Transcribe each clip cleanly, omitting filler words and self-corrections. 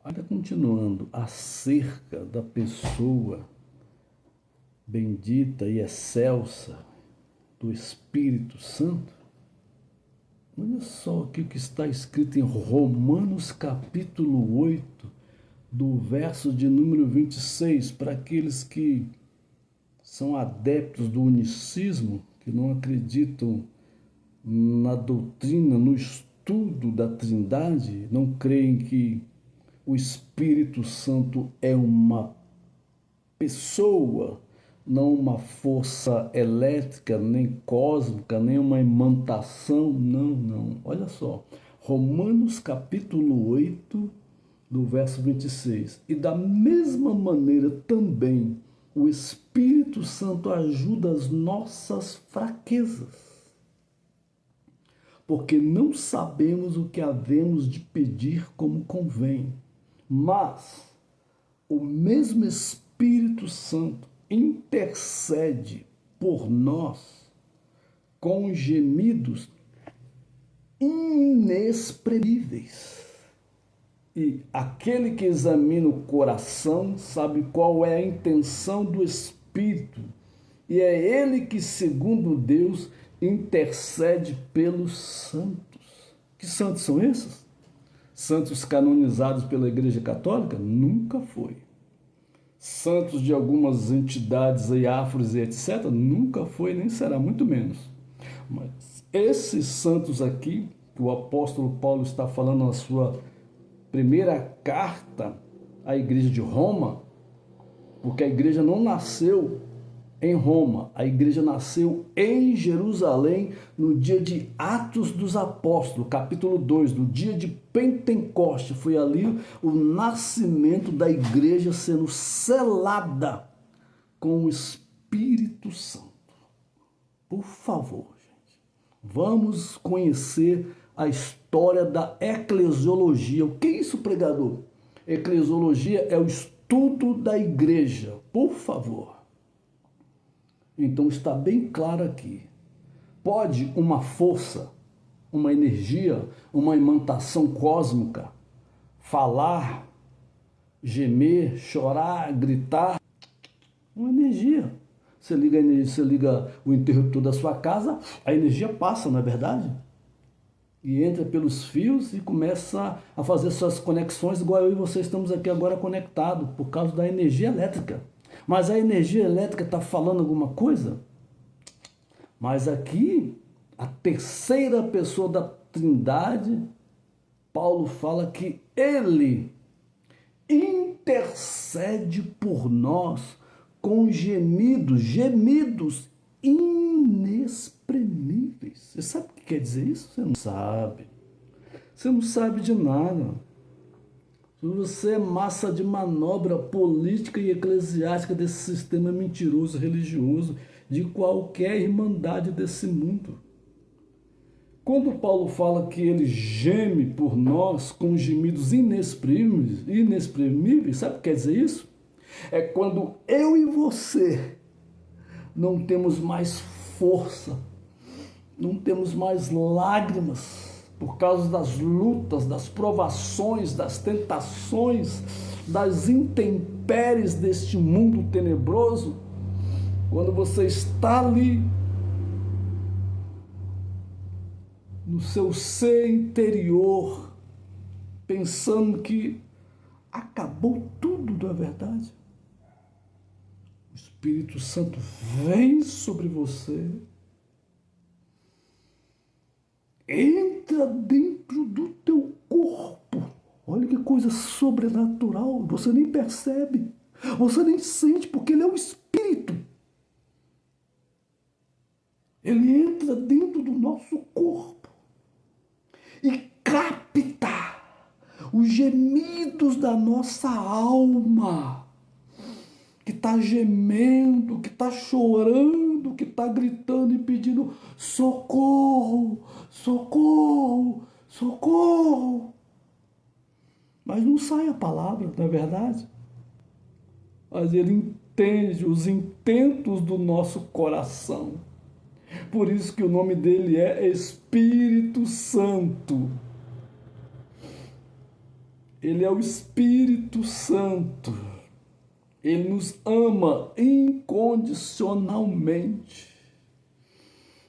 Ainda continuando acerca da pessoa bendita e excelsa do Espírito Santo, olha só aqui o que está escrito em Romanos capítulo 8, do verso de número 26, para aqueles que são adeptos do unicismo, que não acreditam na doutrina, no estudo da Trindade, não creem que o Espírito Santo é uma pessoa, não uma força elétrica, nem cósmica, nem uma imantação, não. Olha só, Romanos capítulo 8, do verso 26. E da mesma maneira também o Espírito Santo ajuda as nossas fraquezas, porque não sabemos o que havemos de pedir como convém, mas o mesmo Espírito Santo intercede por nós com gemidos inexprimíveis. E aquele que examina o coração sabe qual é a intenção do Espírito, e é ele que, segundo Deus, intercede pelos santos. Que santos são esses? Santos canonizados pela Igreja Católica? Nunca foi. Santos de algumas entidades aí, afros e etc., nunca foi, nem será, muito menos. Mas esses santos aqui, que o apóstolo Paulo está falando na sua primeira carta à igreja de Roma, porque a igreja não nasceu em Roma, a igreja nasceu em Jerusalém no dia de Atos dos Apóstolos, capítulo 2, no dia de Pentecoste. Foi ali o nascimento da igreja sendo selada com o Espírito Santo. Por favor, gente, vamos conhecer a história da eclesiologia. O que é isso, pregador? Eclesiologia é o estudo da igreja. Por favor. Então está bem claro aqui. Pode uma força, uma energia, uma imantação cósmica falar, gemer, chorar, gritar? Uma energia. Você liga o interruptor da sua casa, a energia passa, não é verdade? E entra pelos fios e começa a fazer suas conexões, igual eu e você estamos aqui agora conectados, por causa da energia elétrica. Mas a energia elétrica está falando alguma coisa? Mas aqui, a terceira pessoa da Trindade, Paulo fala que ele intercede por nós com gemidos inexprimíveis. Você sabe o que quer dizer isso? Você não sabe. Você não sabe de nada. Você é massa de manobra política e eclesiástica desse sistema mentiroso religioso, de qualquer irmandade desse mundo. Quando Paulo fala que ele geme por nós com gemidos inexprimíveis, sabe o que quer dizer isso? É quando eu e você não temos mais força, não temos mais lágrimas, por causa das lutas, das provações, das tentações, das intempéries deste mundo tenebroso, quando você está ali no seu ser interior, pensando que acabou tudo, não é verdade? O Espírito Santo vem sobre você, entra dentro do teu corpo. Olha que coisa sobrenatural. Você nem percebe. Você nem sente, porque ele é o Espírito. Ele entra dentro do nosso corpo e capta os gemidos da nossa alma, que está gemendo, que está chorando, que está gritando e pedindo socorro, socorro, socorro. Mas não sai a palavra, não é verdade? Mas ele entende os intentos do nosso coração. Por isso que o nome dele é Espírito Santo. Ele é o Espírito Santo. Ele nos ama incondicionalmente.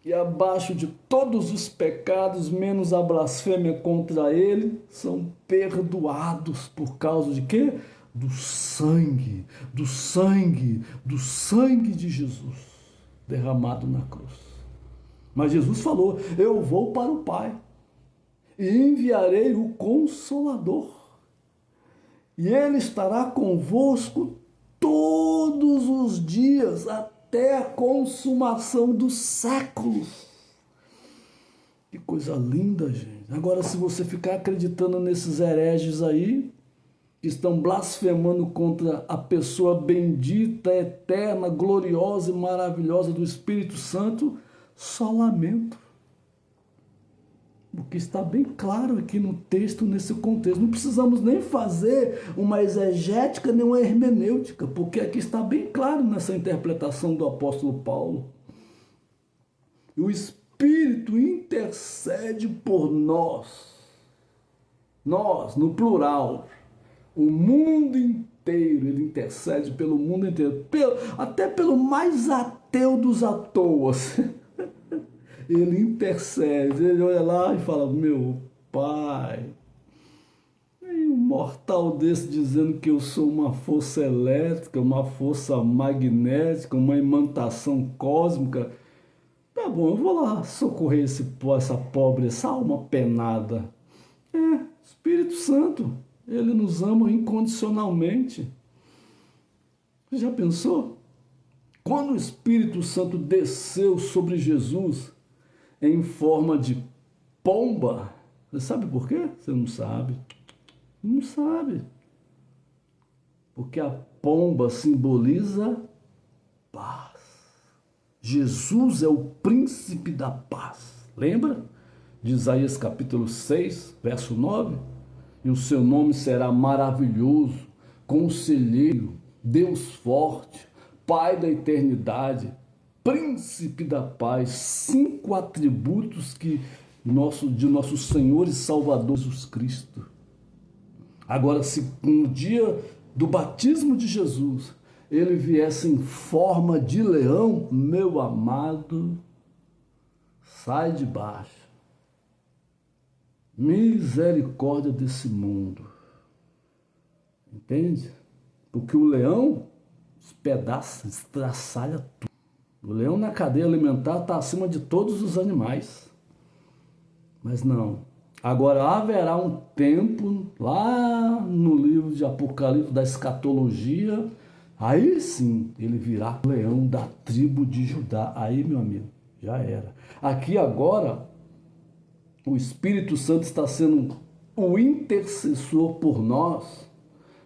E abaixo de todos os pecados, menos a blasfêmia contra ele, são perdoados por causa de quê? Do sangue de Jesus derramado na cruz. Mas Jesus falou: eu vou para o Pai e enviarei o Consolador, e ele estará convosco todos os dias, até a consumação dos séculos. Que coisa linda, gente. Agora, se você ficar acreditando nesses hereges aí, que estão blasfemando contra a pessoa bendita, eterna, gloriosa e maravilhosa do Espírito Santo, só lamento. Porque está bem claro aqui no texto, nesse contexto. Não precisamos nem fazer uma exegética nem uma hermenêutica, porque aqui está bem claro nessa interpretação do apóstolo Paulo. O Espírito intercede por nós. Nós, no plural. O mundo inteiro, ele intercede pelo mundo inteiro. Até pelo mais ateu dos atoas. Ele intercede, ele olha lá e fala: meu Pai, e um mortal desse dizendo que eu sou uma força elétrica, uma força magnética, uma imantação cósmica, tá bom, eu vou lá socorrer essa alma penada. Espírito Santo, ele nos ama incondicionalmente. Já pensou? Quando o Espírito Santo desceu sobre Jesus em forma de pomba, você sabe por quê? Você não sabe. Não sabe. Porque a pomba simboliza paz. Jesus é o príncipe da paz. Lembra? De Isaías capítulo 6, verso 9. E o seu nome será maravilhoso, conselheiro, Deus forte, Pai da eternidade, Príncipe da paz. 5 atributos de nosso Senhor e Salvador Jesus Cristo. Agora, se no dia do batismo de Jesus ele viesse em forma de leão, meu amado, sai de baixo. Misericórdia desse mundo. Entende? Porque o leão espedaça, estraçalha tudo. O leão na cadeia alimentar está acima de todos os animais. Mas não. Agora haverá um tempo, lá no livro de Apocalipse, da escatologia, aí sim ele virá o leão da tribo de Judá. Aí, meu amigo, já era. Aqui agora, o Espírito Santo está sendo o intercessor por nós,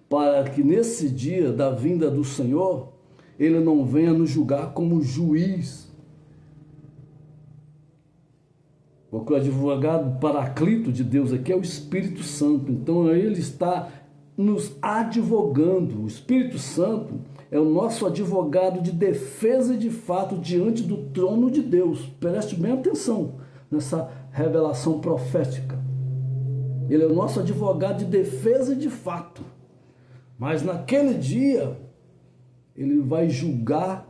para que nesse dia da vinda do Senhor, ele não venha nos julgar como juiz. Porque o advogado paraclito de Deus aqui é o Espírito Santo. Então ele está nos advogando. O Espírito Santo é o nosso advogado de defesa e de fato diante do trono de Deus. Preste bem atenção nessa revelação profética. Ele é o nosso advogado de defesa e de fato. Mas naquele dia, ele vai julgar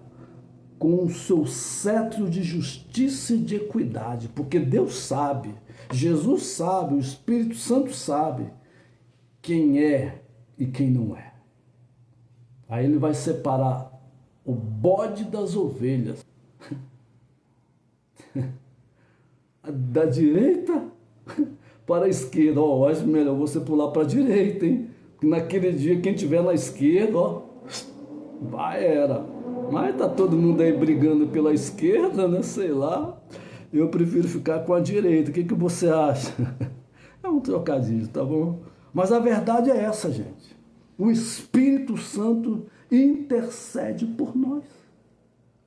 com o seu cetro de justiça e de equidade, porque Deus sabe, Jesus sabe, o Espírito Santo sabe quem é e quem não é. Aí ele vai separar o bode das ovelhas, da direita para a esquerda. Ó, acho melhor você pular para a direita, hein? Porque naquele dia, quem tiver na esquerda, ó, vai era. Mas tá todo mundo aí brigando pela esquerda, né? Sei lá. Eu prefiro ficar com a direita. O que você acha? É um trocadilho, tá bom? Mas a verdade é essa, gente. O Espírito Santo intercede por nós.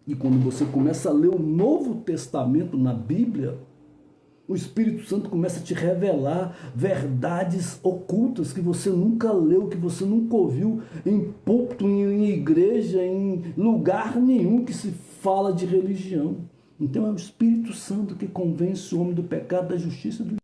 E quando você começa a ler o Novo Testamento na Bíblia, o Espírito Santo começa a te revelar verdades ocultas que você nunca leu, que você nunca ouviu em púlpito, em igreja, em lugar nenhum que se fala de religião. Então é o Espírito Santo que convence o homem do pecado, da justiça e do